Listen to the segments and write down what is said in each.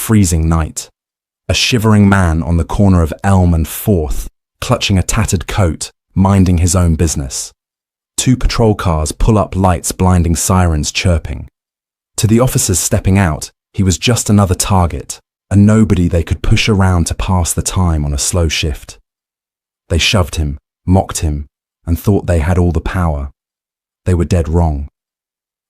freezing night. A shivering man on the corner of Elm and 4th, clutching a tattered coat, minding his own business. 2 patrol cars pull up, lights blinding, sirens chirping. To the officers stepping out, he was just another target, a nobody they could push around to pass the time on a slow shift. They shoved him, mocked him, and thought they had all the power. They were dead wrong.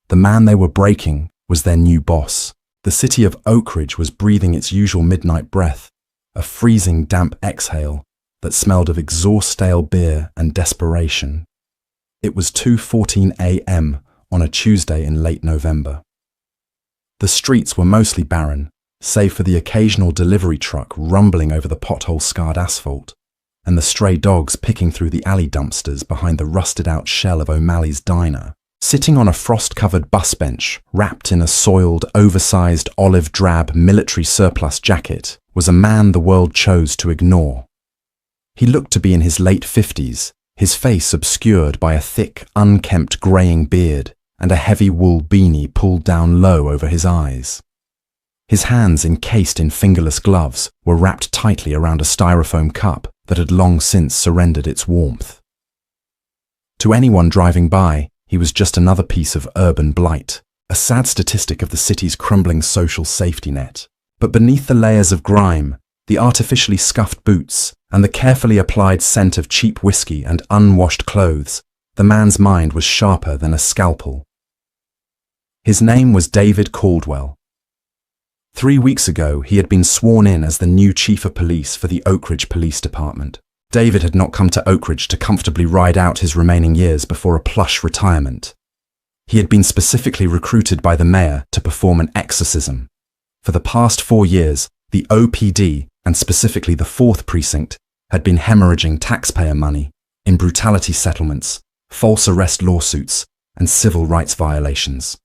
The man they were breaking was their new boss. The city of Oak Ridge was breathing its usual midnight breath, a freezing, damp exhale that smelled of exhaust stale beer and desperation. It was 2:14 a.m. on a Tuesday in late November. The streets were mostly barren, save for the occasional delivery truck rumbling over the pothole-scarred asphalt, and the stray dogs picking through the alley dumpsters behind the rusted-out shell of O'Malley's Diner. Sitting on a frost-covered bus bench, wrapped in a soiled, oversized, olive-drab military surplus jacket, was a man the world chose to ignore. He looked to be in his late 50s, his face obscured by a thick, unkempt greying beard and a heavy wool beanie pulled down low over his eyes. His hands, encased in fingerless gloves, were wrapped tightly around a styrofoam cup that had long since surrendered its warmth. To anyone driving by, he was just another piece of urban blight, a sad statistic of the city's crumbling social safety net. But beneath the layers of grime, the artificially scuffed boots, and the carefully applied scent of cheap whiskey and unwashed clothes, the man's mind was sharper than a scalpel. His name was David Caldwell. 3 weeks ago, he had been sworn in as the new chief of police for the Oak Ridge Police Department. David had not come to Oak Ridge to comfortably ride out his remaining years before a plush retirement. He had been specifically recruited by the mayor to perform an exorcism. For the past 4 years, the OPD, and specifically the 4th Precinct, had been hemorrhaging taxpayer money in brutality settlements, false arrest lawsuits, and civil rights violations.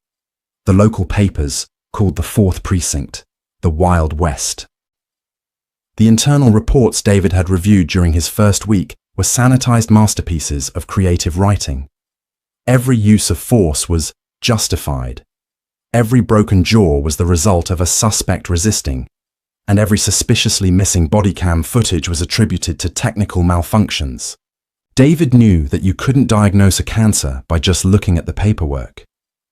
The local papers called the 4th Precinct the Wild West. The internal reports David had reviewed during his first week were sanitized masterpieces of creative writing. Every use of force was justified. Every broken jaw was the result of a suspect resisting, and every suspiciously missing body cam footage was attributed to technical malfunctions. David knew that you couldn't diagnose a cancer by just looking at the paperwork.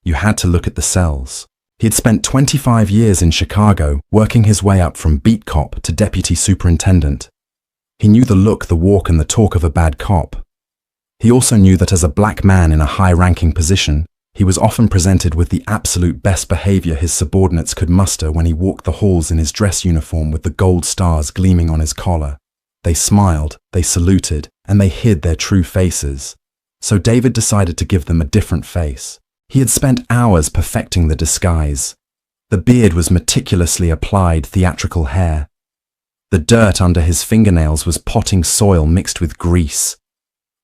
You had to look at the cells. He had spent 25 years in Chicago, working his way up from beat cop to deputy superintendent. He knew the look, the walk, and the talk of a bad cop. He also knew that as a black man in a high-ranking position, he was often presented with the absolute best behavior his subordinates could muster when he walked the halls in his dress uniform with the gold stars gleaming on his collar. They smiled, they saluted, and they hid their true faces. So David decided to give them a different face. He had spent hours perfecting the disguise. The beard was meticulously applied theatrical hair. The dirt under his fingernails was potting soil mixed with grease.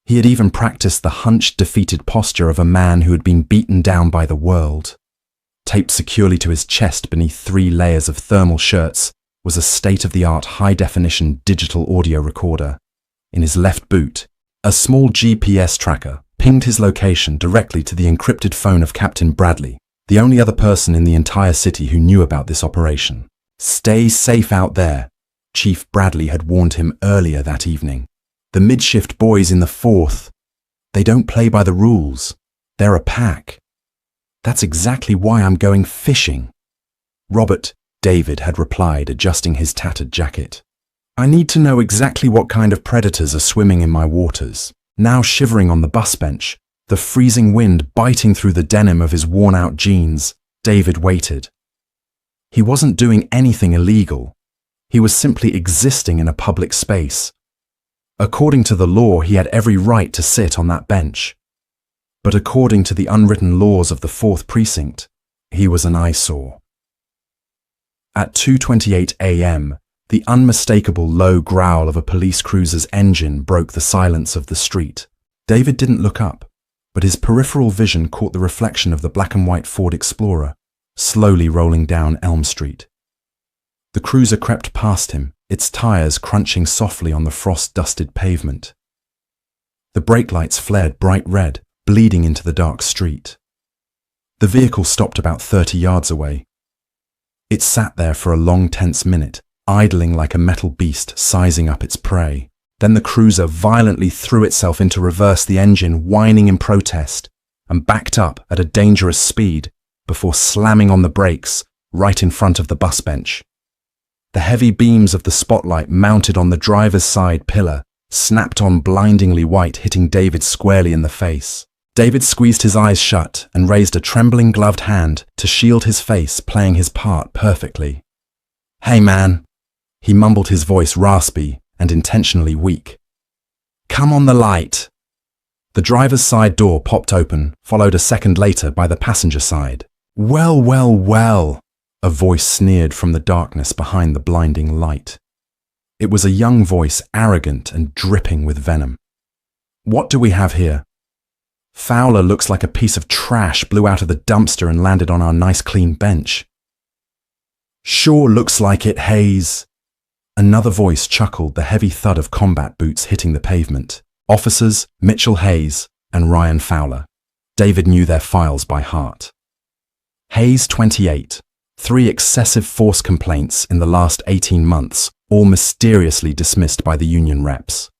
He had even practiced the hunched, defeated posture of a man who had been beaten down by the world. Taped securely to his chest beneath 3 layers of thermal shirts was a state-of-the-art high-definition digital audio recorder. In his left boot, a small GPS tracker pinged his location directly to the encrypted phone of Captain Bradley, the only other person in the entire city who knew about this operation. "Stay safe out there," Chief Bradley had warned him earlier that evening. "The mid-shift boys in the 4th, they don't play by the rules. They're a pack. That's exactly why I'm going fishing." "Robert," David had replied, adjusting his tattered jacket. "I need to know exactly what kind of predators are swimming in my waters." Now shivering on the bus bench, the freezing wind biting through the denim of his worn-out jeans, David waited. He wasn't doing anything illegal. He was simply existing in a public space. According to the law, he had every right to sit on that bench. But according to the unwritten laws of the 4th Precinct, he was an eyesore. At 2:28 a.m., the unmistakable low growl of a police cruiser's engine broke the silence of the street. David didn't look up, but his peripheral vision caught the reflection of the black and white Ford Explorer, slowly rolling down Elm Street. The cruiser crept past him, its tires crunching softly on the frost-dusted pavement. The brake lights flared bright red, bleeding into the dark street. The vehicle stopped about 30 yards away. It sat there for a long, tense minute, idling like a metal beast sizing up its prey. Then the cruiser violently threw itself into reverse, the engine whining in protest, and backed up at a dangerous speed before slamming on the brakes right in front of the bus bench. The heavy beams of the spotlight mounted on the driver's side pillar snapped on blindingly white, hitting David squarely in the face. David squeezed his eyes shut and raised a trembling gloved hand to shield his face, playing his part perfectly. "Hey man," he mumbled, his voice raspy and intentionally weak. "Come on the light." The driver's side door popped open, followed a second later by the passenger side. "Well, well, well," a voice sneered from the darkness behind the blinding light. It was a young voice, arrogant and dripping with venom. "What do we have here?" "Fowler looks like a piece of trash blew out of the dumpster and landed on our nice clean bench." "Sure looks like it, Hayes." Another voice chuckled, the heavy thud of combat boots hitting the pavement. Officers Mitchell Hayes and Ryan Fowler. David knew their files by heart. Hayes, 28. 3 excessive force complaints in the last 18 months, all mysteriously dismissed by the union reps.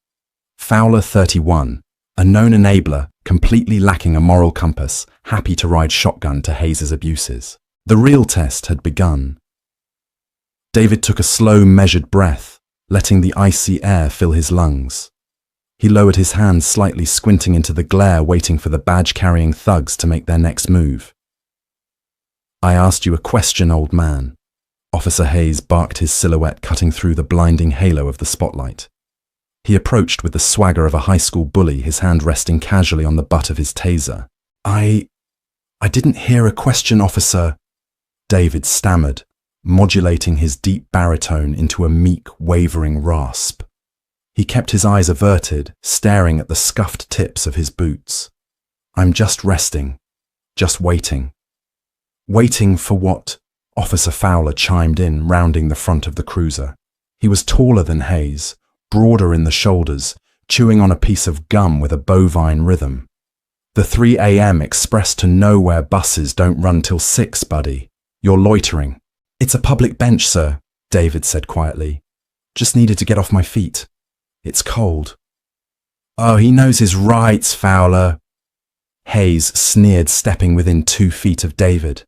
Fowler, 31. A known enabler, completely lacking a moral compass, happy to ride shotgun to Hayes's abuses. The real test had begun. David took a slow, measured breath, letting the icy air fill his lungs. He lowered his hands slightly, squinting into the glare, waiting for the badge-carrying thugs to make their next move. "I asked you a question, old man." Officer Hayes barked, his silhouette cutting through the blinding halo of the spotlight. He approached with the swagger of a high school bully, his hand resting casually on the butt of his taser. I didn't hear a question, officer," David stammered, modulating his deep baritone into a meek, wavering rasp. He kept his eyes averted, staring at the scuffed tips of his boots. "I'm just resting, just waiting." "Waiting for what?" Officer Fowler chimed in, rounding the front of the cruiser. He was taller than Hayes, broader in the shoulders, chewing on a piece of gum with a bovine rhythm. "The 3 a.m. express to nowhere buses don't run till 6, buddy. You're loitering." "It's a public bench, sir," David said quietly. "Just needed to get off my feet. It's cold." "Oh, he knows his rights, Fowler," Hayes sneered, stepping within 2 feet of David.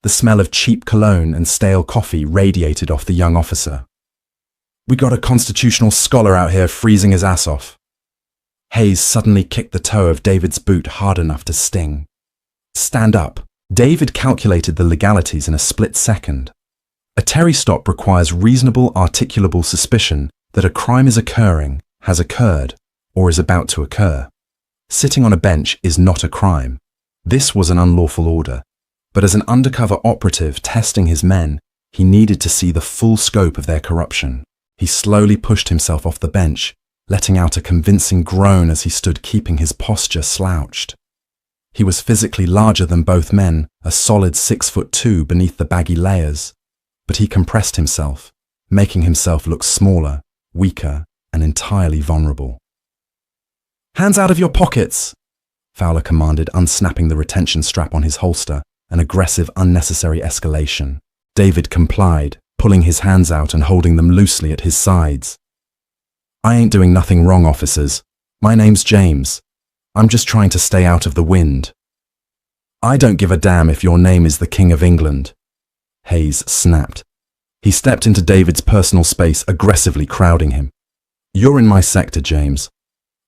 The smell of cheap cologne and stale coffee radiated off the young officer. "We got a constitutional scholar out here freezing his ass off." Hayes suddenly kicked the toe of David's boot hard enough to sting. "Stand up." David calculated the legalities in a split second. A Terry stop requires reasonable, articulable suspicion that a crime is occurring, has occurred, or is about to occur. Sitting on a bench is not a crime. This was an unlawful order, but as an undercover operative testing his men, he needed to see the full scope of their corruption. He slowly pushed himself off the bench, letting out a convincing groan as he stood, keeping his posture slouched. He was physically larger than both men, a solid 6'2" beneath the baggy layers, but he compressed himself, making himself look smaller, weaker, and entirely vulnerable. "Hands out of your pockets," Fowler commanded, unsnapping the retention strap on his holster, an aggressive, unnecessary escalation. David complied, pulling his hands out and holding them loosely at his sides. "I ain't doing nothing wrong, officers. My name's James. I'm just trying to stay out of the wind." "I don't give a damn if your name is the King of England," Hayes snapped. He stepped into David's personal space, aggressively crowding him. "You're in my sector, James.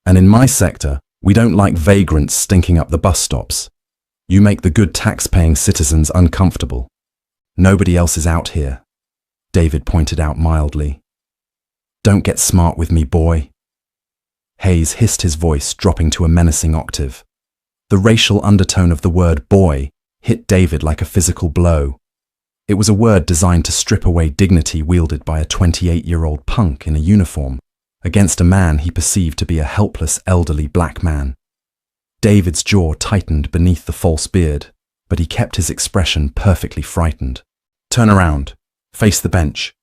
And in my sector, we don't like vagrants stinking up the bus stops. You make the good tax-paying citizens uncomfortable. Nobody else is out here," David pointed out mildly. "Don't get smart with me, boy." Hayes hissed, his voice dropping to a menacing octave. The racial undertone of the word boy hit David like a physical blow. It was a word designed to strip away dignity wielded by a 28-year-old punk in a uniform against a man he perceived to be a helpless, elderly black man. David's jaw tightened beneath the false beard, but he kept his expression perfectly frightened. "Turn around. Face the bench.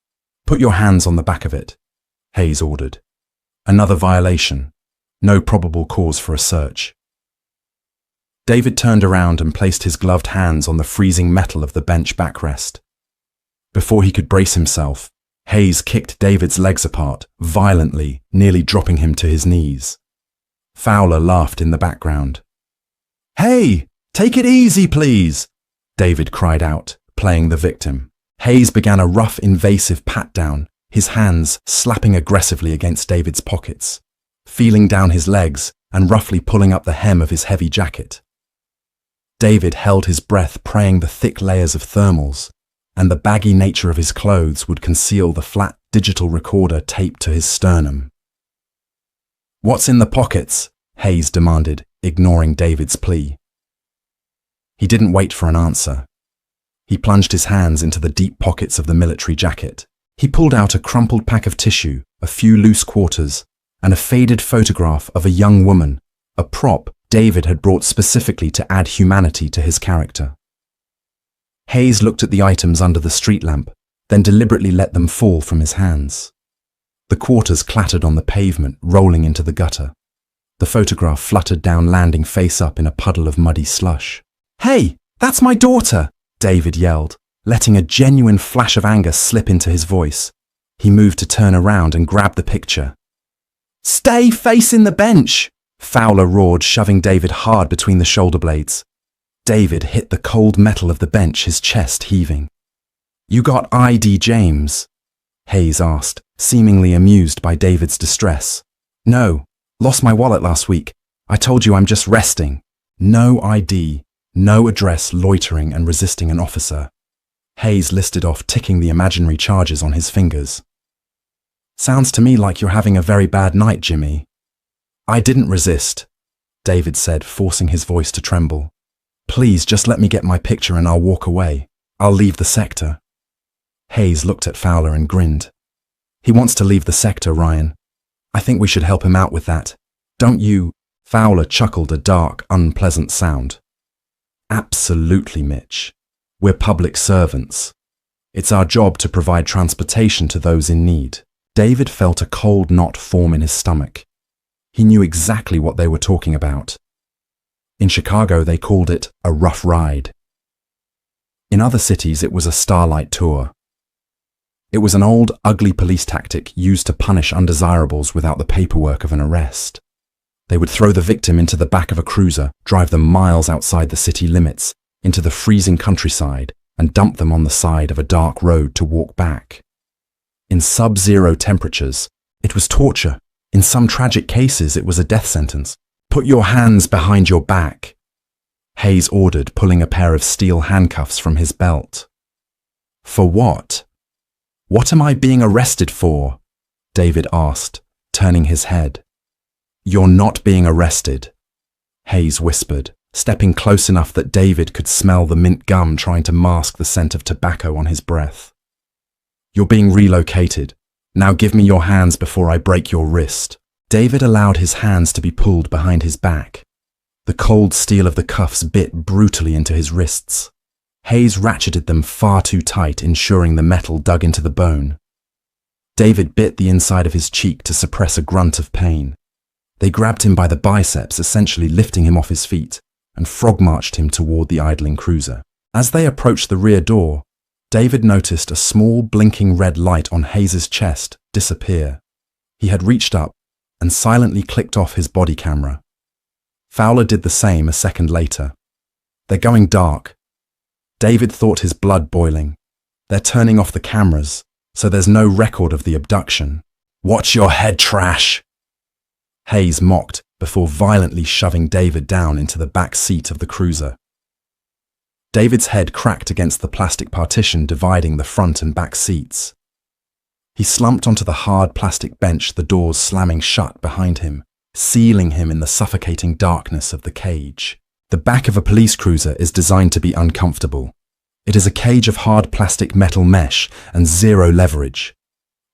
Put your hands on the back of it," Hayes ordered. "Another violation. No probable cause for a search." David turned around and placed his gloved hands on the freezing metal of the bench backrest. Before he could brace himself, Hayes kicked David's legs apart, violently, nearly dropping him to his knees. Fowler laughed in the background. "Hey, take it easy, please," David cried out, playing the victim. Hayes began a rough, invasive pat-down, his hands slapping aggressively against David's pockets, feeling down his legs and roughly pulling up the hem of his heavy jacket. David held his breath, praying the thick layers of thermals and the baggy nature of his clothes would conceal the flat digital recorder taped to his sternum. "What's in the pockets?" Hayes demanded, ignoring David's plea. He didn't wait for an answer. He plunged his hands into the deep pockets of the military jacket. He pulled out a crumpled pack of tissue, a few loose quarters, and a faded photograph of a young woman, a prop David had brought specifically to add humanity to his character. Hayes looked at the items under the street lamp, then deliberately let them fall from his hands. The quarters clattered on the pavement, rolling into the gutter. The photograph fluttered down, landing face up in a puddle of muddy slush. "Hey, that's my daughter!" David yelled, letting a genuine flash of anger slip into his voice. He moved to turn around and grab the picture. "Stay facing the bench!" Fowler roared, shoving David hard between the shoulder blades. David hit the cold metal of the bench, his chest heaving. "You got ID, James?" Hayes asked, seemingly amused by David's distress. "No, lost my wallet last week. I told you I'm just resting." "No ID, no address, loitering and resisting an officer." Hayes listed off, ticking the imaginary charges on his fingers. "Sounds to me like you're having a very bad night, Jimmy." "I didn't resist," David said, forcing his voice to tremble. "Please just let me get my picture and I'll walk away. I'll leave the sector." Hayes looked at Fowler and grinned. "He wants to leave the sector, Ryan. I think we should help him out with that. Don't you?" Fowler chuckled a dark, unpleasant sound. "Absolutely, Mitch. We're public servants. It's our job to provide transportation to those in need." David felt a cold knot form in his stomach. He knew exactly what they were talking about. In Chicago, they called it a rough ride. In other cities, it was a starlight tour. It was an old, ugly police tactic used to punish undesirables without the paperwork of an arrest. They would throw the victim into the back of a cruiser, drive them miles outside the city limits, into the freezing countryside, and dump them on the side of a dark road to walk back. In sub-zero temperatures, it was torture. In some tragic cases, it was a death sentence. "Put your hands behind your back," Hayes ordered, pulling a pair of steel handcuffs from his belt. "For what? What am I being arrested for?" David asked, turning his head. "You're not being arrested," Hayes whispered, stepping close enough that David could smell the mint gum trying to mask the scent of tobacco on his breath. "You're being relocated. Now give me your hands before I break your wrist." David allowed his hands to be pulled behind his back. The cold steel of the cuffs bit brutally into his wrists. Hayes ratcheted them far too tight, ensuring the metal dug into the bone. David bit the inside of his cheek to suppress a grunt of pain. They grabbed him by the biceps, essentially lifting him off his feet, and frog-marched him toward the idling cruiser. As they approached the rear door, David noticed a small blinking red light on Hayes's chest disappear. He had reached up and silently clicked off his body camera. Fowler did the same a second later. "They're going dark." David thought his blood boiling. "They're turning off the cameras, so there's no record of the abduction." "Watch your head, trash!" Hayes mocked before violently shoving David down into the back seat of the cruiser. David's head cracked against the plastic partition dividing the front and back seats. He slumped onto the hard plastic bench, the doors slamming shut behind him, sealing him in the suffocating darkness of the cage. The back of a police cruiser is designed to be uncomfortable. It is a cage of hard plastic metal mesh and zero leverage.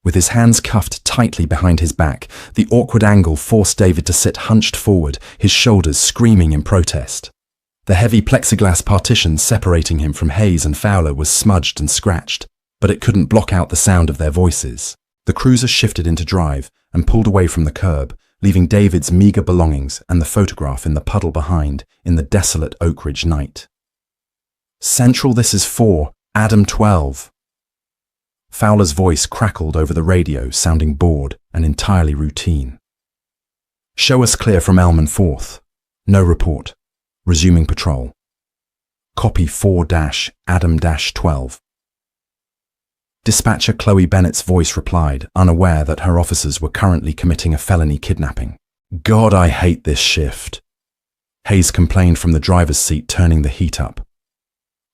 With his hands cuffed tightly behind his back, the awkward angle forced David to sit hunched forward, his shoulders screaming in protest. The heavy plexiglass partition separating him from Hayes and Fowler was smudged and scratched, but it couldn't block out the sound of their voices. The cruiser shifted into drive and pulled away from the curb, leaving David's meager belongings and the photograph in the puddle behind in the desolate Oak Ridge night. "Central, this is 4, Adam 12. Fowler's voice crackled over the radio, sounding bored and entirely routine. Show us clear from Elm and Forth. No report. Resuming patrol. Copy 4-Adam-12. Dispatcher Chloe Bennett's voice replied, unaware that her officers were currently committing a felony kidnapping. God, I hate this shift. Hayes complained from the driver's seat, turning the heat up.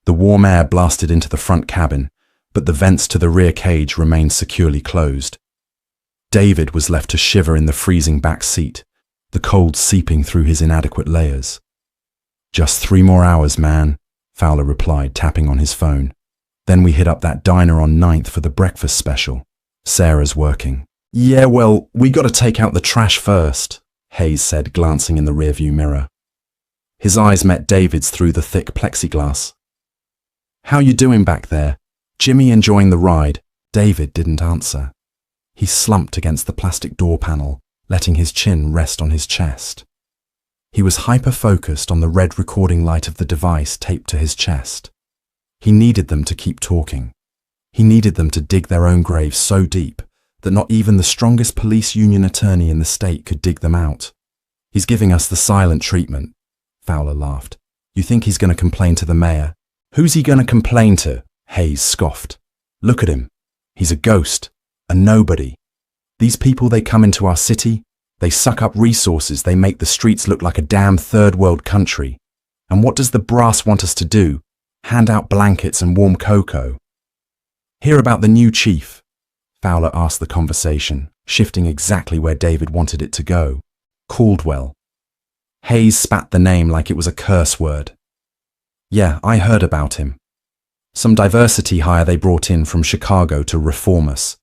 The warm air blasted into the front cabin, but the vents to the rear cage remained securely closed. David was left to shiver in the freezing back seat, the cold seeping through his inadequate layers. Just 3 more hours, man, Fowler replied, tapping on his phone. Then we hit up that diner on 9th for the breakfast special. Sarah's working. Yeah, well, we gotta take out the trash first, Hayes said, glancing in the rearview mirror. His eyes met David's through the thick plexiglass. How you doing back there? Jimmy enjoying the ride? David didn't answer. He slumped against the plastic door panel, letting his chin rest on his chest. He was hyper-focused on the red recording light of the device taped to his chest. He needed them to keep talking. He needed them to dig their own graves so deep that not even the strongest police union attorney in the state could dig them out. He's giving us the silent treatment, Fowler laughed. You think he's going to complain to the mayor? Who's he going to complain to? Hayes scoffed. Look at him. He's a ghost, a nobody. These people, they come into our city, they suck up resources, they make the streets look like a damn third world country. And what does the brass want us to do? Hand out blankets and warm cocoa? Hear about the new chief? Fowler asked the conversation, shifting exactly where David wanted it to go. Caldwell. Hayes spat the name like it was a curse word. Yeah, I heard about him. Some diversity hire they brought in from Chicago to reform us.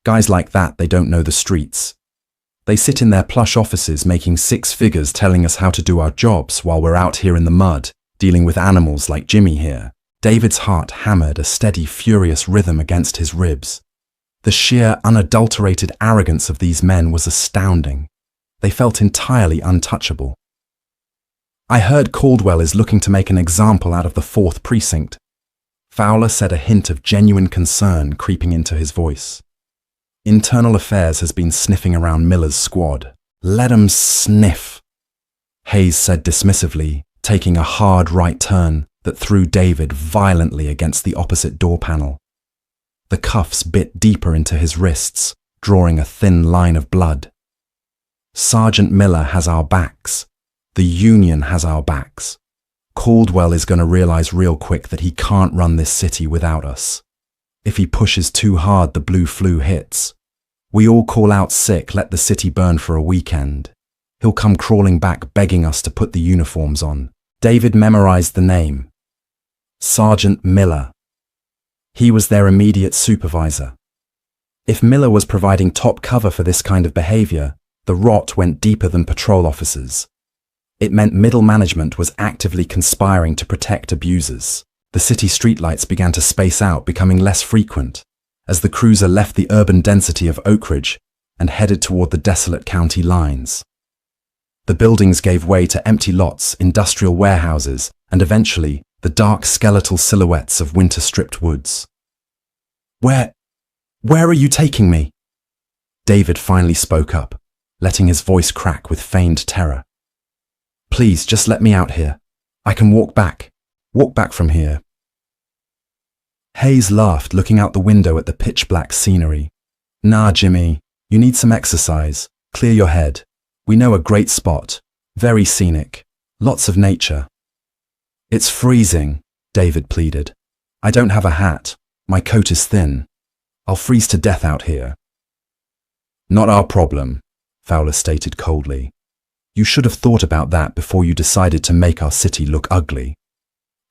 Guys like that, they don't know the streets. They sit in their plush offices making 6 figures telling us how to do our jobs while we're out here in the mud, dealing with animals like Jimmy here. David's heart hammered a steady, furious rhythm against his ribs. The sheer, unadulterated arrogance of these men was astounding. They felt entirely untouchable. I heard Caldwell is looking to make an example out of the 4th precinct. Fowler said, a hint of genuine concern creeping into his voice. Internal Affairs has been sniffing around Miller's squad. Let 'em sniff, Hayes said dismissively, taking a hard right turn that threw David violently against the opposite door panel. The cuffs bit deeper into his wrists, drawing a thin line of blood. Sergeant Miller has our backs. The Union has our backs. Caldwell is going to realize real quick that he can't run this city without us. If he pushes too hard, the blue flu hits. We all call out sick, let the city burn for a weekend. He'll come crawling back begging us to put the uniforms on. David memorized the name. Sergeant Miller. He was their immediate supervisor. If Miller was providing top cover for this kind of behavior, the rot went deeper than patrol officers. It meant middle management was actively conspiring to protect abusers. The city streetlights began to space out, becoming less frequent, as the cruiser left the urban density of Oak Ridge and headed toward the desolate county lines. The buildings gave way to empty lots, industrial warehouses, and eventually the dark skeletal silhouettes of winter-stripped woods. Where are you taking me? David finally spoke up, letting his voice crack with feigned terror. Please, just let me out here. I can walk back from here. Hayes laughed, looking out the window at the pitch-black scenery. Nah, Jimmy, you need some exercise. Clear your head. We know a great spot. Very scenic. Lots of nature. It's freezing, David pleaded. I don't have a hat. My coat is thin. I'll freeze to death out here. Not our problem, Fowler stated coldly. You should have thought about that before you decided to make our city look ugly.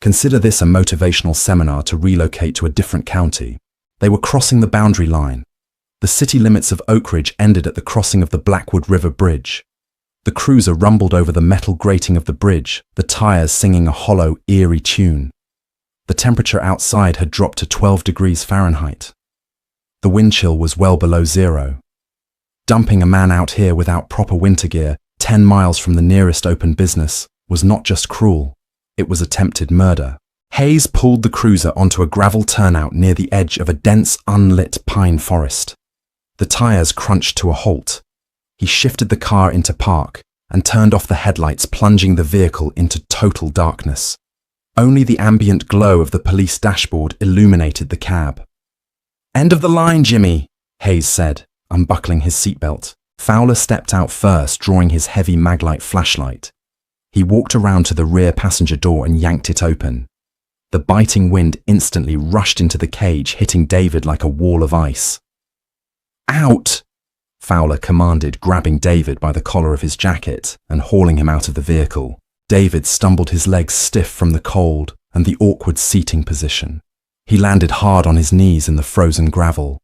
Consider this a motivational seminar to relocate to a different county. They were crossing the boundary line. The city limits of Oak Ridge ended at the crossing of the Blackwood River Bridge. The cruiser rumbled over the metal grating of the bridge, the tires singing a hollow, eerie tune. The temperature outside had dropped to 12 degrees Fahrenheit. The wind chill was well below zero. Dumping a man out here without proper winter gear, 10 miles from the nearest open business, was not just cruel, it was attempted murder. Hayes pulled the cruiser onto a gravel turnout near the edge of a dense, unlit pine forest. The tires crunched to a halt. He shifted the car into park and turned off the headlights, plunging the vehicle into total darkness. Only the ambient glow of the police dashboard illuminated the cab. "End of the line, Jimmy," Hayes said, unbuckling his seatbelt. Fowler stepped out first, drawing his heavy maglite flashlight. He walked around to the rear passenger door and yanked it open. The biting wind instantly rushed into the cage, hitting David like a wall of ice. "Out!" Fowler commanded, grabbing David by the collar of his jacket and hauling him out of the vehicle. David stumbled, his legs stiff from the cold and the awkward seating position. He landed hard on his knees in the frozen gravel.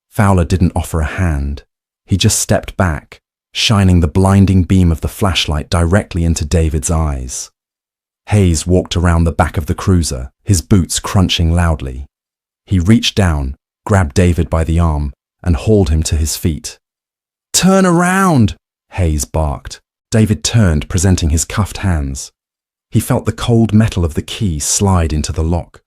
Fowler didn't offer a hand. He just stepped back, shining the blinding beam of the flashlight directly into David's eyes. Hayes walked around the back of the cruiser, his boots crunching loudly. He reached down, grabbed David by the arm, and hauled him to his feet. "Turn around!" Hayes barked. David turned, presenting his cuffed hands. He felt the cold metal of the key slide into the lock.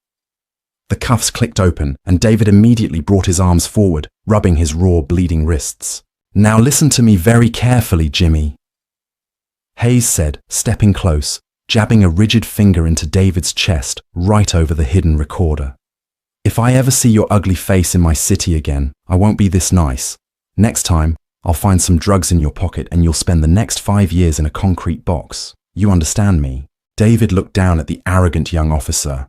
The cuffs clicked open, and David immediately brought his arms forward, rubbing his raw, bleeding wrists. "Now listen to me very carefully, Jimmy," Hayes said, stepping close, jabbing a rigid finger into David's chest, right over the hidden recorder. "If I ever see your ugly face in my city again, I won't be this nice. Next time, I'll find some drugs in your pocket and you'll spend the next 5 years in a concrete box. You understand me?" David looked down at the arrogant young officer.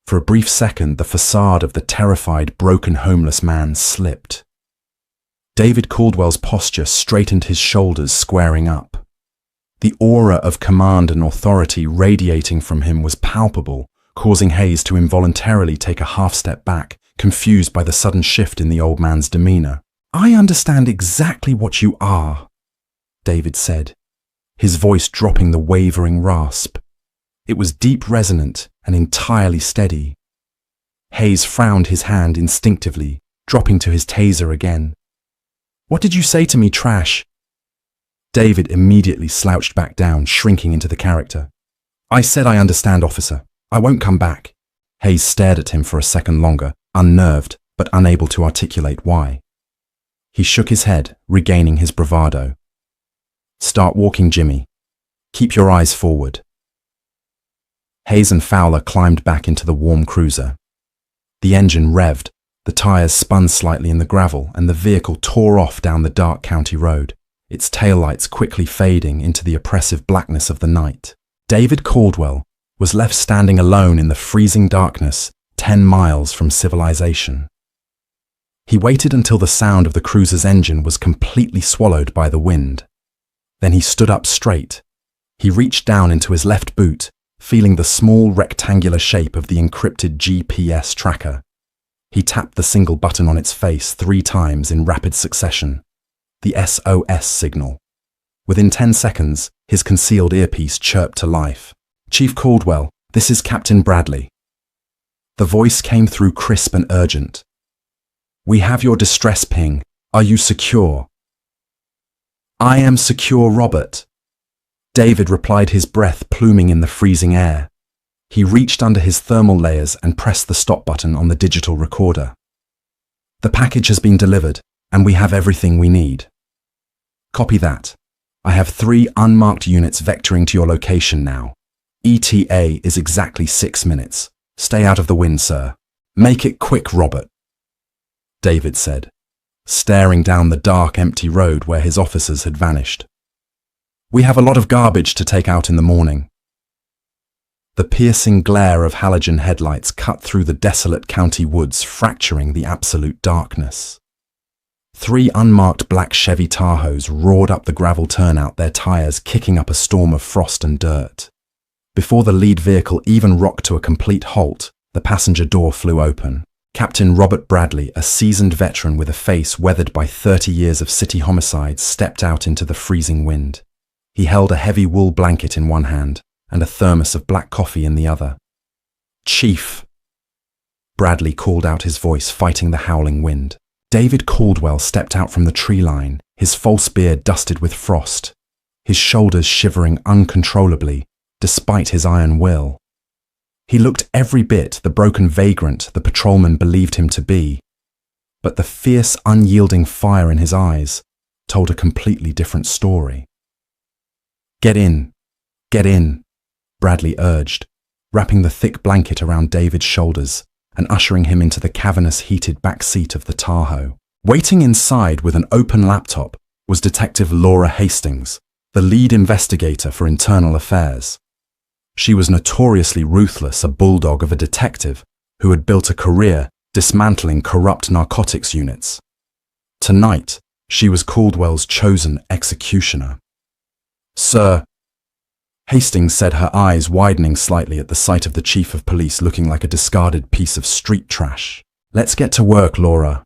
For a brief second, the facade of the terrified, broken homeless man slipped. David Caldwell's posture straightened, his shoulders squaring up. The aura of command and authority radiating from him was palpable, causing Hayes to involuntarily take a half step back, confused by the sudden shift in the old man's demeanor. "I understand exactly what you are," David said, his voice dropping the wavering rasp. It was deep, resonant, and entirely steady. Hayes frowned, his hand instinctively, dropping to his taser again. "What did you say to me, trash?" David immediately slouched back down, shrinking into the character. "I said I understand, officer. I won't come back." Hayes stared at him for a second longer, unnerved, but unable to articulate why. He shook his head, regaining his bravado. "Start walking, Jimmy. Keep your eyes forward." Hayes and Fowler climbed back into the warm cruiser. The engine revved, the tires spun slightly in the gravel, and the vehicle tore off down the dark county road, its taillights quickly fading into the oppressive blackness of the night. David Caldwell was left standing alone in the freezing darkness, 10 miles from civilization. He waited until the sound of the cruiser's engine was completely swallowed by the wind. Then he stood up straight. He reached down into his left boot, feeling the small rectangular shape of the encrypted GPS tracker. He tapped the single button on its face 3 times in rapid succession. The SOS signal. Within 10 seconds, his concealed earpiece chirped to life. "Chief Caldwell, this is Captain Bradley." The voice came through crisp and urgent. "We have your distress ping. Are you secure?" "I am secure, Robert," David replied, his breath pluming in the freezing air. He reached under his thermal layers and pressed the stop button on the digital recorder. "The package has been delivered, and we have everything we need." "Copy that. I have 3 unmarked units vectoring to your location now. ETA is exactly 6 minutes. Stay out of the wind, sir." "Make it quick, Robert," David said, staring down the dark, empty road where his officers had vanished. "We have a lot of garbage to take out in the morning." The piercing glare of halogen headlights cut through the desolate county woods, fracturing the absolute darkness. 3 unmarked black Chevy Tahoes roared up the gravel turnout, their tires kicking up a storm of frost and dirt. Before the lead vehicle even rocked to a complete halt, the passenger door flew open. Captain Robert Bradley, a seasoned veteran with a face weathered by 30 years of city homicides, stepped out into the freezing wind. He held a heavy wool blanket in one hand and a thermos of black coffee in the other. "Chief," Bradley called out, his voice fighting the howling wind. David Caldwell stepped out from the tree line, his false beard dusted with frost, his shoulders shivering uncontrollably despite his iron will. He looked every bit the broken vagrant the patrolman believed him to be, but the fierce, unyielding fire in his eyes told a completely different story. Get in, Bradley urged, wrapping the thick blanket around David's shoulders and ushering him into the cavernous heated back seat of the Tahoe. Waiting inside with an open laptop was Detective Laura Hastings, the lead investigator for internal affairs. She was notoriously ruthless, a bulldog of a detective who had built a career dismantling corrupt narcotics units. Tonight, she was Caldwell's chosen executioner. "Sir," Hastings said, her eyes widening slightly at the sight of the chief of police looking like a discarded piece of street trash. "Let's get to work, Laura."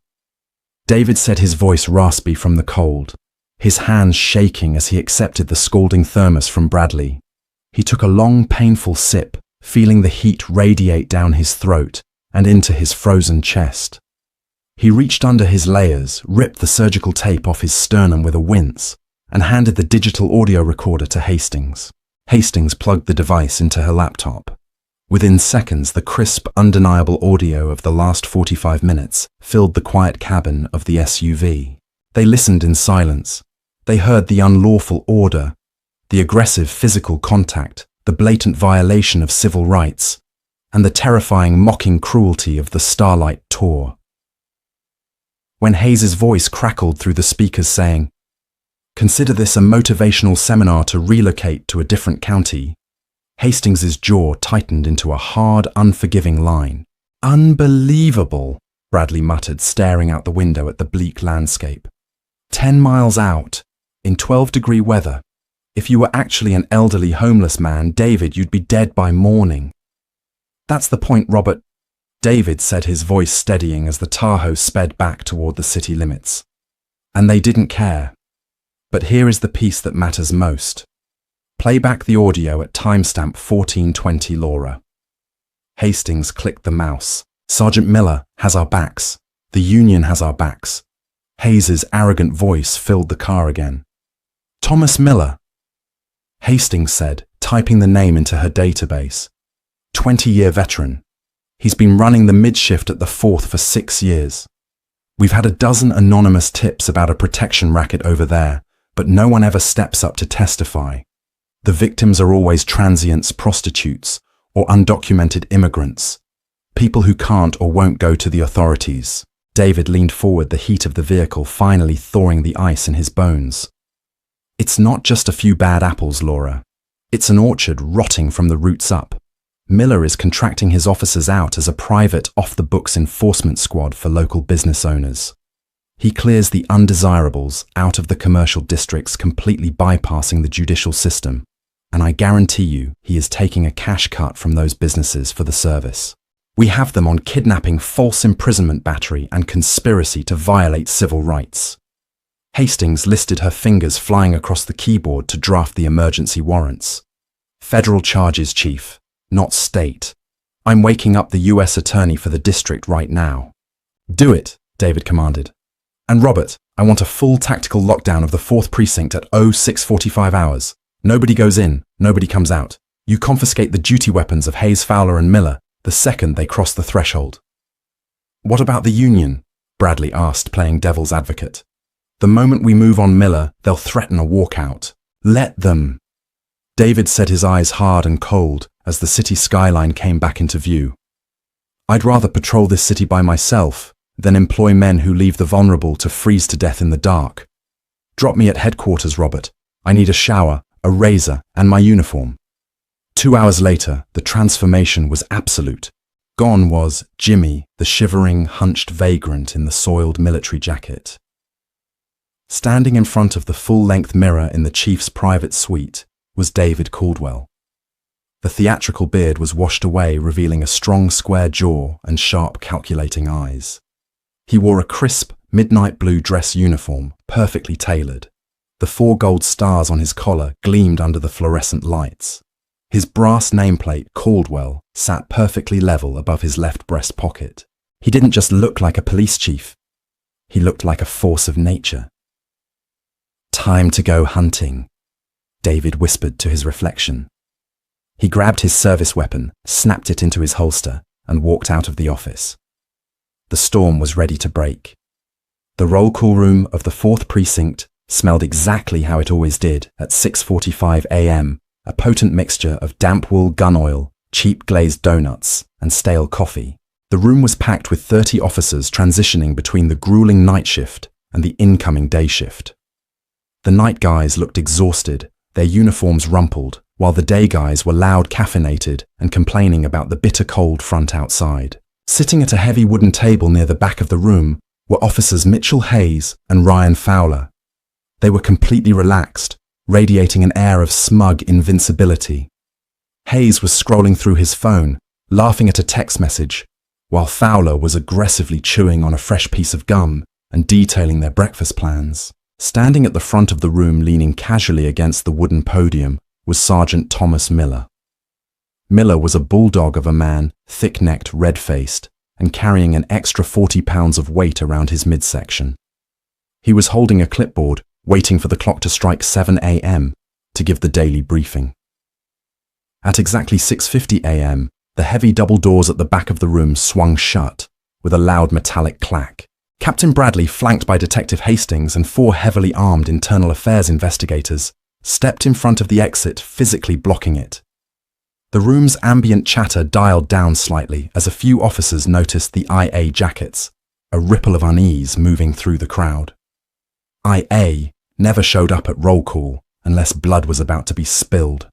David said, his voice raspy from the cold, his hands shaking as he accepted the scalding thermos from Bradley. He took a long, painful sip, feeling the heat radiate down his throat and into his frozen chest. He reached under his layers, ripped the surgical tape off his sternum with a wince, and handed the digital audio recorder to Hastings. Hastings plugged the device into her laptop. Within seconds, the crisp, undeniable audio of the last 45 minutes filled the quiet cabin of the SUV. They listened in silence. They heard the unlawful order, the aggressive physical contact, the blatant violation of civil rights, and the terrifying mocking cruelty of the Starlight Tour. When Hayes's voice crackled through the speakers saying, "Consider this a motivational seminar to relocate to a different county," Hastings's jaw tightened into a hard, unforgiving line. "Unbelievable," Bradley muttered, staring out the window at the bleak landscape. 10 miles out, in 12-degree weather. If you were actually an elderly homeless man, David, you'd be dead by morning. "That's the point, Robert," David said, his voice steadying as the Tahoe sped back toward the city limits. "And they didn't care. But here is the piece that matters most. Play back the audio at timestamp 1420, Laura." Hastings clicked the mouse. "Sergeant Miller has our backs. The Union has our backs." Hayes's arrogant voice filled the car again. "Thomas Miller," Hastings said, typing the name into her database. 20-year veteran. He's been running the mid-shift at the 4th for 6 years. We've had a dozen anonymous tips about a protection racket over there, but no one ever steps up to testify. The victims are always transients, prostitutes, or undocumented immigrants, people who can't or won't go to the authorities. David leaned forward, the heat of the vehicle finally thawing the ice in his bones. "It's not just a few bad apples, Laura. It's an orchard rotting from the roots up. Miller is contracting his officers out as a private, off-the-books enforcement squad for local business owners. He clears the undesirables out of the commercial districts, completely bypassing the judicial system. And I guarantee you, he is taking a cash cut from those businesses for the service. We have them on kidnapping, false imprisonment battery, and conspiracy to violate civil rights." Hastings listed, her fingers flying across the keyboard to draft the emergency warrants. "Federal charges, Chief, not state. I'm waking up the U.S. Attorney for the district right now." "Do it," David commanded. "And Robert, I want a full tactical lockdown of the 4th Precinct at 0645 hours. Nobody goes in, nobody comes out. You confiscate the duty weapons of Hayes, Fowler, and Miller the second they cross the threshold." "What about the Union?" Bradley asked, playing devil's advocate. "The moment we move on Miller, they'll threaten a walkout. Let them." David said, his eyes hard and cold as the city skyline came back into view. "I'd rather patrol this city by myself than employ men who leave the vulnerable to freeze to death in the dark. Drop me at headquarters, Robert. I need a shower, a razor, and my uniform." 2 hours later, the transformation was absolute. Gone was Jimmy, the shivering, hunched vagrant in the soiled military jacket. Standing in front of the full-length mirror in the chief's private suite was David Caldwell. The theatrical beard was washed away, revealing a strong, square jaw and sharp, calculating eyes. He wore a crisp, midnight blue dress uniform, perfectly tailored. The 4 gold stars on his collar gleamed under the fluorescent lights. His brass nameplate, Caldwell, sat perfectly level above his left breast pocket. He didn't just look like a police chief. He looked like a force of nature. "Time to go hunting," David whispered to his reflection. He grabbed his service weapon, snapped it into his holster, and walked out of the office. The storm was ready to break. The roll call room of the 4th Precinct smelled exactly how it always did at 6:45 a.m., a potent mixture of damp wool gun oil, cheap glazed donuts, and stale coffee. The room was packed with 30 officers transitioning between the grueling night shift and the incoming day shift. The night guys looked exhausted, their uniforms rumpled, while the day guys were loud caffeinated and complaining about the bitter cold front outside. Sitting at a heavy wooden table near the back of the room were officers Mitchell Hayes and Ryan Fowler. They were completely relaxed, radiating an air of smug invincibility. Hayes was scrolling through his phone, laughing at a text message, while Fowler was aggressively chewing on a fresh piece of gum and detailing their breakfast plans. Standing at the front of the room leaning casually against the wooden podium was Sergeant Thomas Miller. Miller was a bulldog of a man, thick-necked, red-faced, and carrying an extra 40 pounds of weight around his midsection. He was holding a clipboard, waiting for the clock to strike 7 a.m. to give the daily briefing. At exactly 6:50 a.m., the heavy double doors at the back of the room swung shut with a loud metallic clack. Captain Bradley, flanked by Detective Hastings and 4 heavily armed internal affairs investigators, stepped in front of the exit, physically blocking it. The room's ambient chatter dialed down slightly as a few officers noticed the IA jackets, a ripple of unease moving through the crowd. IA never showed up at roll call unless blood was about to be spilled.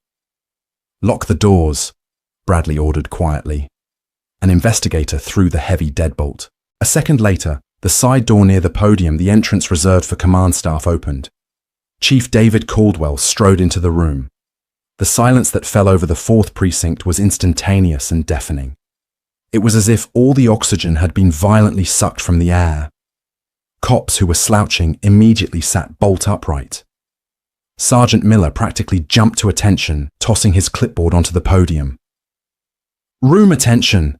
"Lock the doors," Bradley ordered quietly. An investigator threw the heavy deadbolt. A second later, the side door near the podium, the entrance reserved for command staff, opened. Chief David Caldwell strode into the room. The silence that fell over the 4th Precinct was instantaneous and deafening. It was as if all the oxygen had been violently sucked from the air. Cops who were slouching immediately sat bolt upright. Sergeant Miller practically jumped to attention, tossing his clipboard onto the podium. "Room attention,"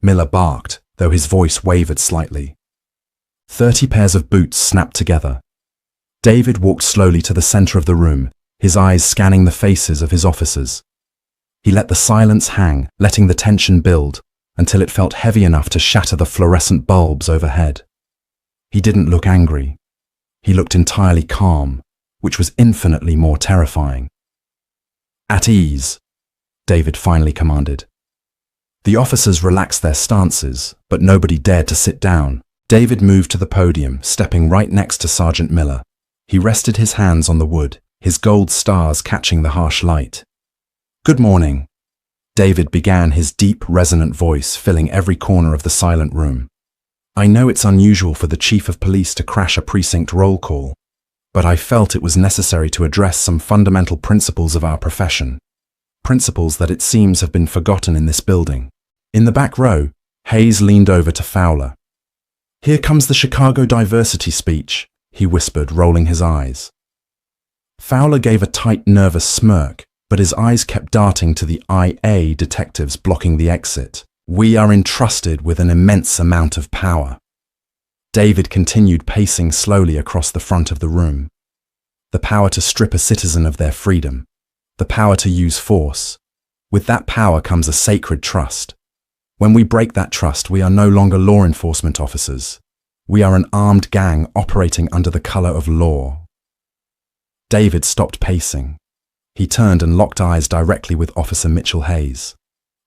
Miller barked, though his voice wavered slightly. 30 pairs of boots snapped together. David walked slowly to the center of the room, his eyes scanning the faces of his officers. He let the silence hang, letting the tension build, until it felt heavy enough to shatter the fluorescent bulbs overhead. He didn't look angry. He looked entirely calm, which was infinitely more terrifying. "At ease," David finally commanded. The officers relaxed their stances, but nobody dared to sit down. David moved to the podium, stepping right next to Sergeant Miller. He rested his hands on the wood, his gold stars catching the harsh light. "Good morning," David began, his deep, resonant voice filling every corner of the silent room. "I know it's unusual for the Chief of Police to crash a precinct roll call, but I felt it was necessary to address some fundamental principles of our profession. Principles that it seems have been forgotten in this building." In the back row, Hayes leaned over to Fowler. "Here comes the Chicago diversity speech," he whispered, rolling his eyes. Fowler gave a tight, nervous smirk, but his eyes kept darting to the IA detectives blocking the exit. "We are entrusted with an immense amount of power." David continued pacing slowly across the front of the room. The power to strip a citizen of their freedom. The power to use force. With that power comes a sacred trust. When we break that trust, we are no longer law enforcement officers. We are an armed gang operating under the color of law. David stopped pacing. He turned and locked eyes directly with Officer Mitchell Hayes.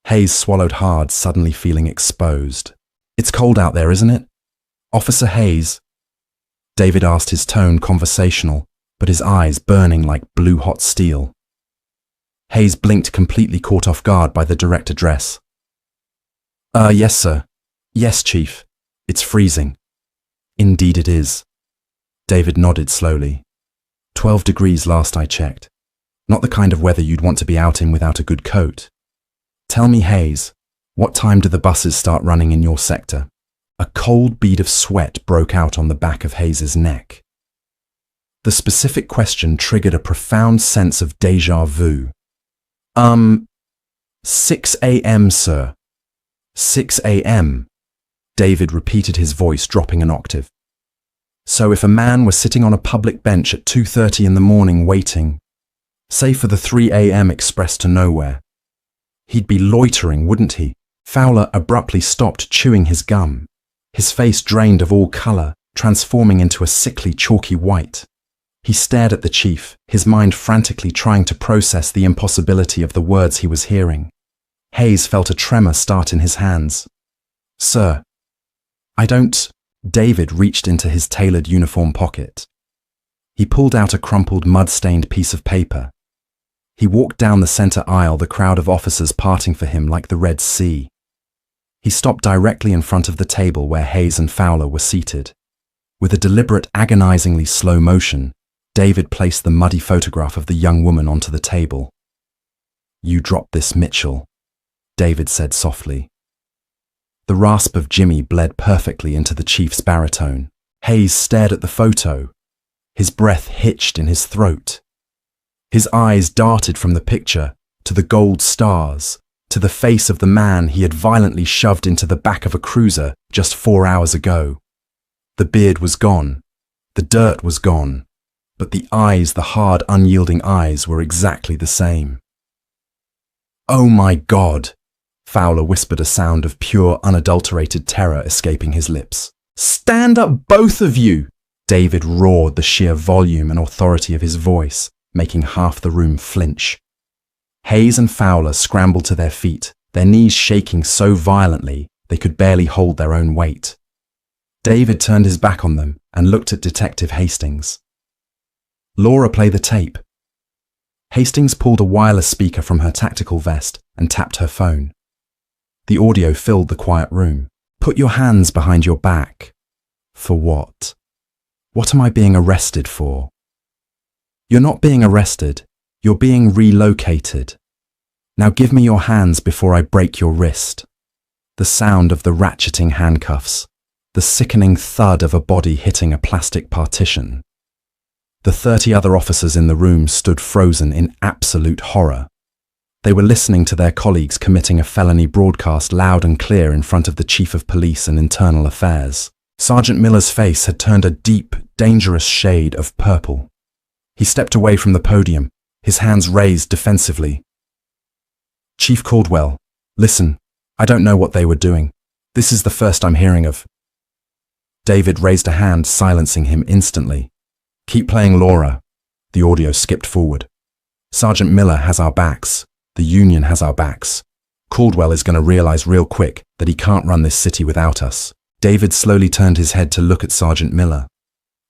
Hayes swallowed hard, suddenly feeling exposed. "It's cold out there, isn't it? Officer Hayes?" David asked, his tone conversational, but his eyes burning like blue-hot steel. Hayes blinked, completely caught off guard by the direct address. Yes, sir. Yes, Chief. It's freezing." "Indeed it is." David nodded slowly. 12 degrees last I checked. Not the kind of weather you'd want to be out in without a good coat. "Tell me, Hayes, what time do the buses start running in your sector?" A cold bead of sweat broke out on the back of Hayes's neck. The specific question triggered a profound sense of déjà vu. 6 a.m., sir." 6 a.m., David repeated, his voice dropping an octave. "So if a man was sitting on a public bench at 2:30 in the morning waiting, say for the 3 a.m. express to nowhere, He'd be loitering, wouldn't he? Fowler abruptly stopped chewing his gum. His face drained of all colour, transforming into a sickly, chalky white. He stared at the chief, his mind frantically trying to process the impossibility of the words he was hearing. Hayes felt a tremor start in his hands. "Sir, I don't—" David reached into his tailored uniform pocket. He pulled out a crumpled, mud-stained piece of paper. He walked down the centre aisle, the crowd of officers parting for him like the Red Sea. He stopped directly in front of the table where Hayes and Fowler were seated. With a deliberate, agonizingly slow motion, David placed the muddy photograph of the young woman onto the table. "You dropped this, Mitchell," David said softly. The rasp of Jimmy bled perfectly into the chief's baritone. Hayes stared at the photo. His breath hitched in his throat. His eyes darted from the picture to the gold stars, to the face of the man he had violently shoved into the back of a cruiser just 4 hours ago. The beard was gone. The dirt was gone. But the eyes, the hard, unyielding eyes, were exactly the same. "Oh my God!" Fowler whispered, a sound of pure, unadulterated terror escaping his lips. "Stand up, both of you!" David roared, the sheer volume and authority of his voice making half the room flinch. Hayes and Fowler scrambled to their feet, their knees shaking so violently they could barely hold their own weight. David turned his back on them and looked at Detective Hastings. "Laura, play the tape." Hastings pulled a wireless speaker from her tactical vest and tapped her phone. The audio filled the quiet room. "Put your hands behind your back." "For what?" "What am I being arrested for?" "You're not being arrested. You're being relocated. Now give me your hands before I break your wrist." The sound of the ratcheting handcuffs, the sickening thud of a body hitting a plastic partition. The 30 other officers in the room stood frozen in absolute horror. They were listening to their colleagues committing a felony broadcast loud and clear in front of the Chief of Police and Internal Affairs. Sergeant Miller's face had turned a deep, dangerous shade of purple. He stepped away from the podium, his hands raised defensively. "Chief Caldwell, listen, I don't know what they were doing. This is the first I'm hearing of." David raised a hand, silencing him instantly. "Keep playing, Laura." The audio skipped forward. "Sergeant Miller has our backs. The Union has our backs. Caldwell is going to realize real quick that he can't run this city without us." David slowly turned his head to look at Sergeant Miller.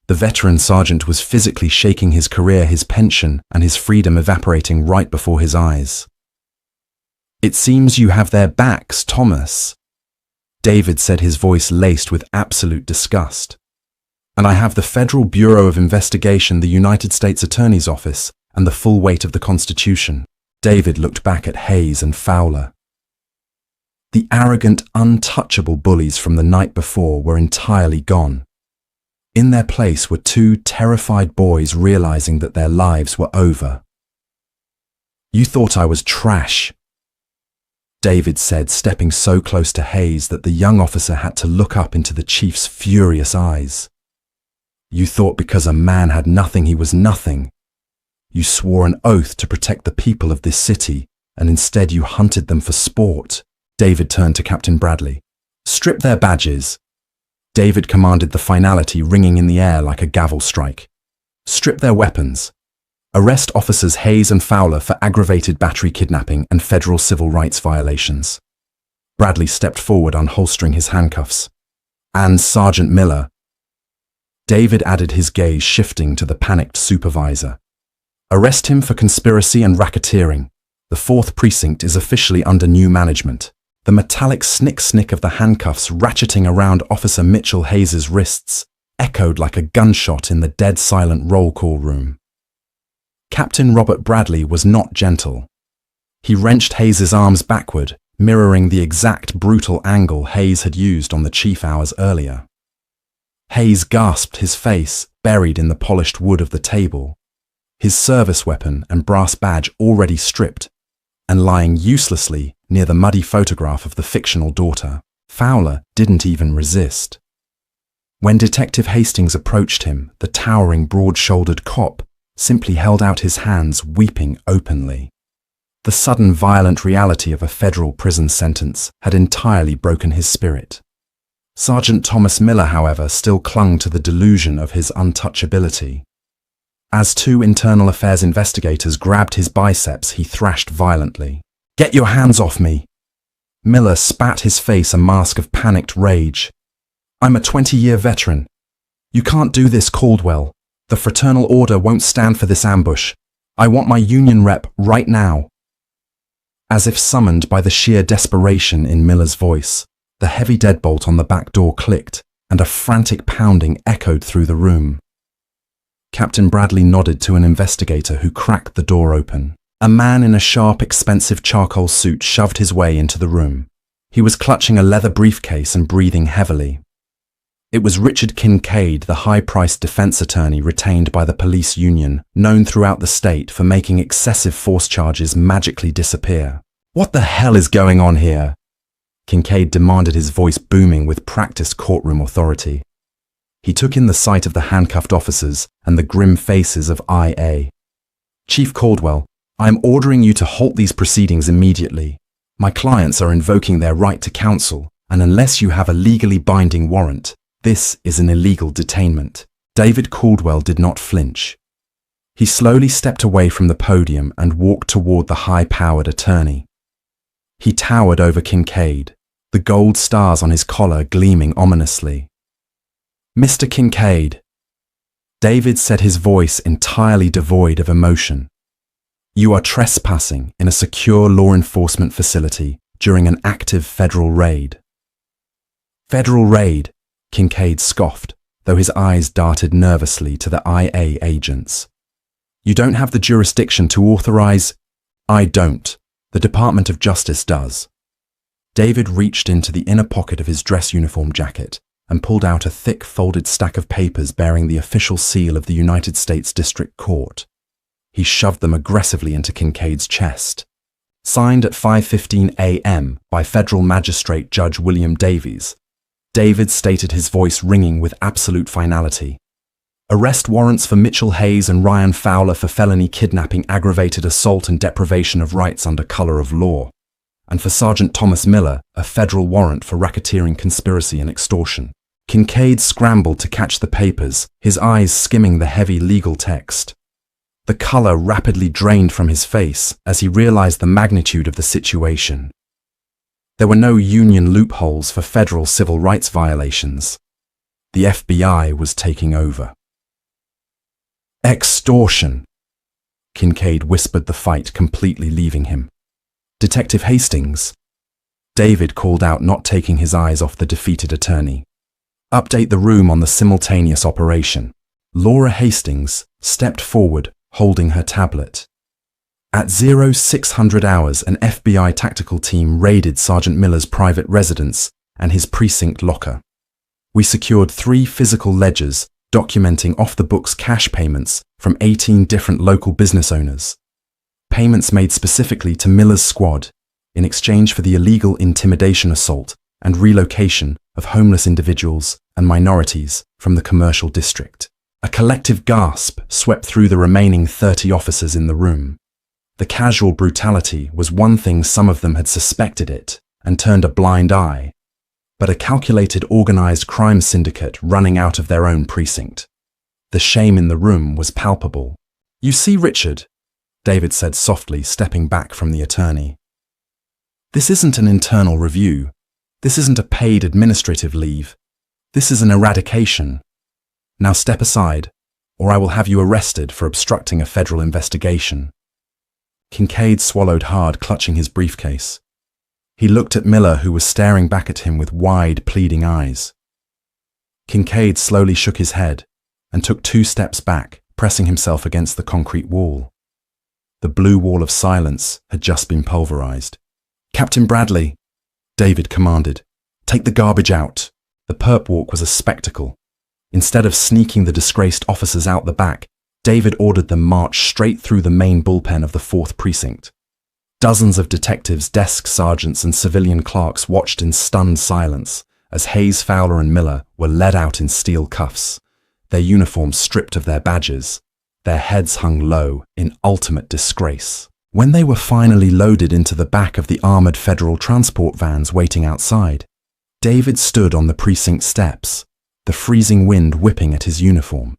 The veteran sergeant was physically shaking his career, his pension, and his freedom evaporating right before his eyes. "It seems you have their backs, Thomas," David said, his voice laced with absolute disgust. "And I have the Federal Bureau of Investigation, the United States Attorney's Office, and the full weight of the Constitution." David looked back at Hayes and Fowler. The arrogant, untouchable bullies from the night before were entirely gone. In their place were two terrified boys realizing that their lives were over. "You thought I was trash," David said, stepping so close to Hayes that the young officer had to look up into the chief's furious eyes. "You thought because a man had nothing, he was nothing. You swore an oath to protect the people of this city, and instead you hunted them for sport." David turned to Captain Bradley. "Strip their badges." David commanded, the finality ringing in the air like a gavel strike. "Strip their weapons. Arrest officers Hayes and Fowler for aggravated battery kidnapping and federal civil rights violations." Bradley stepped forward, unholstering his handcuffs. "And Sergeant Miller." David added, his gaze shifting to the panicked supervisor. "Arrest him for conspiracy and racketeering. The 4th Precinct is officially under new management." The metallic snick-snick of the handcuffs ratcheting around Officer Mitchell Hayes' wrists echoed like a gunshot in the dead-silent roll call room. Captain Robert Bradley was not gentle. He wrenched Hayes' arms backward, mirroring the exact brutal angle Hayes had used on the chief hours earlier. Hayes gasped, his face buried in the polished wood of the table, his service weapon and brass badge already stripped and lying uselessly near the muddy photograph of the fictional daughter. Fowler didn't even resist. When Detective Hastings approached him, the towering, broad-shouldered cop simply held out his hands, weeping openly. The sudden violent reality of a federal prison sentence had entirely broken his spirit. Sergeant Thomas Miller, however, still clung to the delusion of his untouchability. As two internal affairs investigators grabbed his biceps, he thrashed violently. "Get your hands off me!" Miller spat his face a mask of panicked rage. "I'm a 20-year veteran. You can't do this, Caldwell. The fraternal order won't stand for this ambush. I want my union rep right now." As if summoned by the sheer desperation in Miller's voice, the heavy deadbolt on the back door clicked, and a frantic pounding echoed through the room. Captain Bradley nodded to an investigator who cracked the door open. A man in a sharp, expensive charcoal suit shoved his way into the room. He was clutching a leather briefcase and breathing heavily. It was Richard Kincaid, the high-priced defense attorney retained by the police union, known throughout the state for making excessive force charges magically disappear. "What the hell is going on here?" Kincaid demanded, his voice booming with practiced courtroom authority. He took in the sight of the handcuffed officers and the grim faces of IA. "Chief Caldwell, I am ordering you to halt these proceedings immediately. My clients are invoking their right to counsel, and unless you have a legally binding warrant, this is an illegal detainment." David Caldwell did not flinch. He slowly stepped away from the podium and walked toward the high-powered attorney. He towered over Kincaid, the gold stars on his collar gleaming ominously. "Mr. Kincaid," David said, his voice entirely devoid of emotion, "you are trespassing in a secure law enforcement facility during an active federal raid." "Federal raid?" Kincaid scoffed, though his eyes darted nervously to the IA agents. "You don't have the jurisdiction to authorize—" "I don't. The Department of Justice does." David reached into the inner pocket of his dress uniform jacket and pulled out a thick folded stack of papers bearing the official seal of the United States District Court. He shoved them aggressively into Kincaid's chest. "Signed at 5:15 a.m. by Federal Magistrate Judge William Davies," David stated, his voice ringing with absolute finality. "Arrest warrants for Mitchell Hayes and Ryan Fowler for felony kidnapping, aggravated assault and deprivation of rights under color of law. And for Sergeant Thomas Miller, a federal warrant for racketeering, conspiracy and extortion." Kincaid scrambled to catch the papers, his eyes skimming the heavy legal text. The color rapidly drained from his face as he realized the magnitude of the situation. There were no union loopholes for federal civil rights violations. The FBI was taking over. "Extortion," Kincaid whispered, the fight completely leaving him. "Detective Hastings," David called out, not taking his eyes off the defeated attorney. "Update the room on the simultaneous operation." Laura Hastings stepped forward, holding her tablet. At 0600 hours, an FBI tactical team raided Sergeant Miller's private residence and his precinct locker. "We secured 3 physical ledgers documenting off-the-books cash payments from 18 different local business owners. Payments made specifically to Miller's squad in exchange for the illegal intimidation assault and relocation of homeless individuals and minorities from the commercial district." A collective gasp swept through the remaining 30 officers in the room. The casual brutality was one thing, some of them had suspected it and turned a blind eye, but a calculated, organized crime syndicate running out of their own precinct. The shame in the room was palpable. "You see, Richard," David said softly, stepping back from the attorney, "this isn't an internal review. This isn't a paid administrative leave. This is an eradication. Now step aside, or I will have you arrested for obstructing a federal investigation." Kincaid swallowed hard, clutching his briefcase. He looked at Miller, who was staring back at him with wide, pleading eyes. Kincaid slowly shook his head and took 2 steps back, pressing himself against the concrete wall. The blue wall of silence had just been pulverized. "Captain Bradley," David commanded, "take the garbage out." The perp walk was a spectacle. Instead of sneaking the disgraced officers out the back, David ordered them march straight through the main bullpen of the 4th Precinct. Dozens of detectives, desk sergeants and civilian clerks watched in stunned silence as Hayes, Fowler and Miller were led out in steel cuffs, their uniforms stripped of their badges, their heads hung low in ultimate disgrace. When they were finally loaded into the back of the armored federal transport vans waiting outside, David stood on the precinct steps, the freezing wind whipping at his uniform.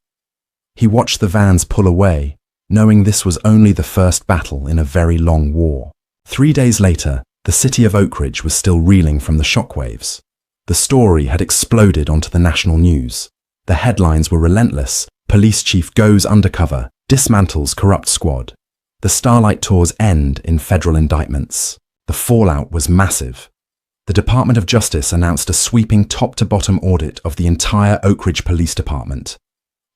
He watched the vans pull away, knowing this was only the first battle in a very long war. 3 days later, the city of Oak Ridge was still reeling from the shockwaves. The story had exploded onto the national news. The headlines were relentless. Police chief goes undercover, dismantles corrupt squad. The Starlight Tours end in federal indictments. The fallout was massive. The Department of Justice announced a sweeping top-to-bottom audit of the entire Oak Ridge Police Department.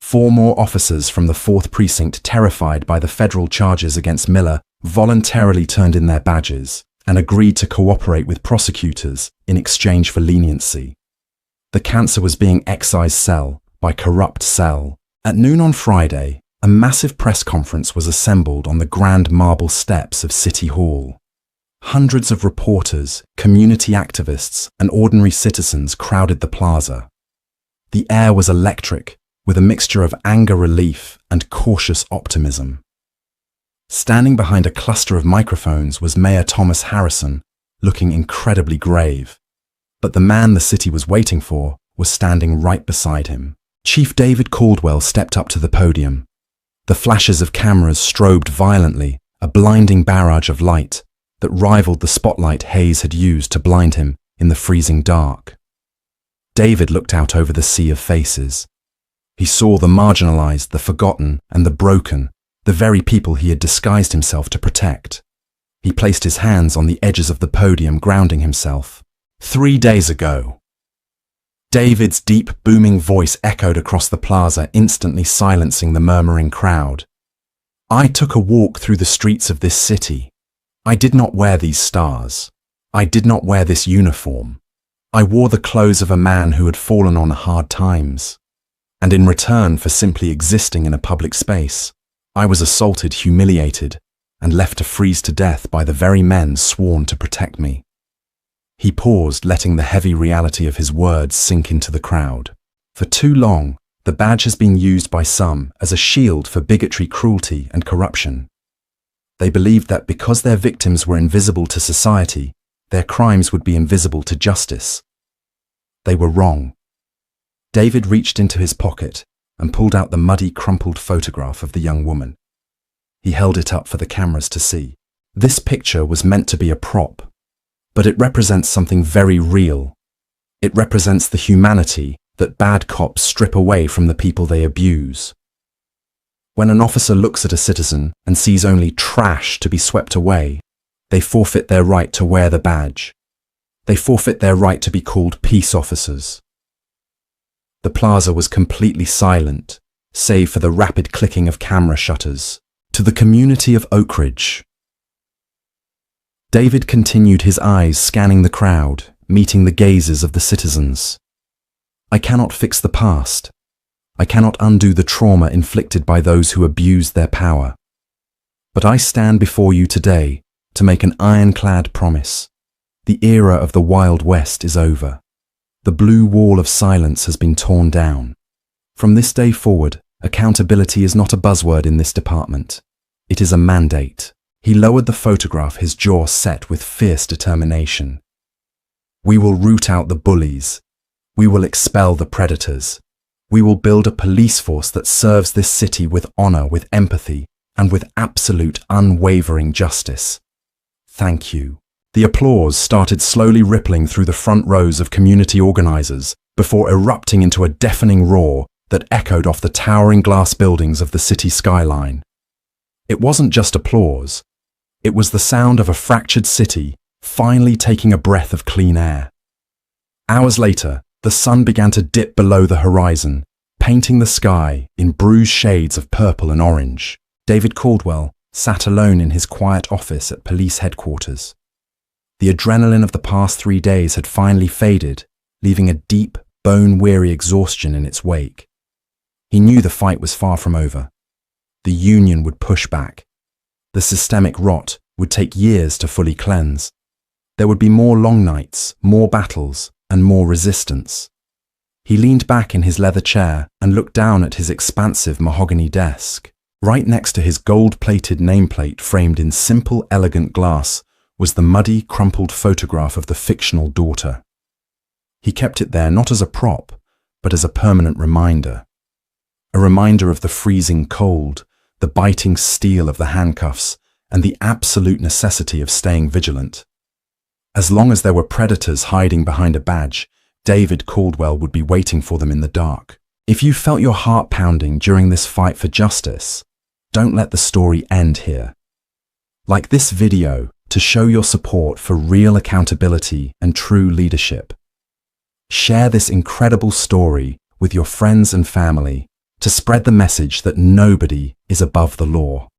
4 more officers from the 4th Precinct, terrified by the federal charges against Miller, voluntarily turned in their badges and agreed to cooperate with prosecutors in exchange for leniency. The cancer was being excised cell by corrupt cell. At noon on Friday, a massive press conference was assembled on the grand marble steps of City Hall. Hundreds of reporters, community activists, and ordinary citizens crowded the plaza. The air was electric, with a mixture of anger relief and cautious optimism. Standing behind a cluster of microphones was Mayor Thomas Harrison, looking incredibly grave. But the man the city was waiting for was standing right beside him. Chief David Caldwell stepped up to the podium. The flashes of cameras strobed violently, a blinding barrage of light that rivaled the spotlight Hayes had used to blind him in the freezing dark. David looked out over the sea of faces. He saw the marginalized, the forgotten, and the broken, the very people he had disguised himself to protect. He placed his hands on the edges of the podium, grounding himself. 3 days ago. David's deep, booming voice echoed across the plaza, instantly silencing the murmuring crowd. I took a walk through the streets of this city. I did not wear these stars. I did not wear this uniform. I wore the clothes of a man who had fallen on hard times. And in return for simply existing in a public space, I was assaulted, humiliated, and left to freeze to death by the very men sworn to protect me. He paused, letting the heavy reality of his words sink into the crowd. For too long, the badge has been used by some as a shield for bigotry, cruelty, and corruption. They believed that because their victims were invisible to society, their crimes would be invisible to justice. They were wrong. David reached into his pocket and pulled out the muddy, crumpled photograph of the young woman. He held it up for the cameras to see. This picture was meant to be a prop, but it represents something very real. It represents the humanity that bad cops strip away from the people they abuse. When an officer looks at a citizen and sees only trash to be swept away, they forfeit their right to wear the badge. They forfeit their right to be called peace officers. The plaza was completely silent, save for the rapid clicking of camera shutters. To the community of Oak Ridge. David continued, his eyes scanning the crowd, meeting the gazes of the citizens. I cannot fix the past. I cannot undo the trauma inflicted by those who abused their power. But I stand before you today to make an ironclad promise. The era of the Wild West is over. The blue wall of silence has been torn down. From this day forward, accountability is not a buzzword in this department. It is a mandate. He lowered the photograph, his jaw set with fierce determination. We will root out the bullies. We will expel the predators. We will build a police force that serves this city with honor, with empathy, and with absolute unwavering justice. Thank you. The applause started slowly rippling through the front rows of community organizers before erupting into a deafening roar that echoed off the towering glass buildings of the city skyline. It wasn't just applause. It was the sound of a fractured city finally taking a breath of clean air. Hours later, the sun began to dip below the horizon, painting the sky in bruised shades of purple and orange. David Caldwell sat alone in his quiet office at police headquarters. The adrenaline of the past 3 days had finally faded, leaving a deep, bone-weary exhaustion in its wake. He knew the fight was far from over. The union would push back. The systemic rot would take years to fully cleanse. There would be more long nights, more battles, and more resistance. He leaned back in his leather chair and looked down at his expansive mahogany desk. Right next to his gold-plated nameplate framed in simple, elegant glass was the muddy, crumpled photograph of the fictional daughter. He kept it there not as a prop, but as a permanent reminder. A reminder of the freezing cold, the biting steel of the handcuffs, and the absolute necessity of staying vigilant. As long as there were predators hiding behind a badge, David Caldwell would be waiting for them in the dark. If you felt your heart pounding during this fight for justice, don't let the story end here. Like this video to show your support for real accountability and true leadership. Share this incredible story with your friends and family to spread the message that nobody is above the law.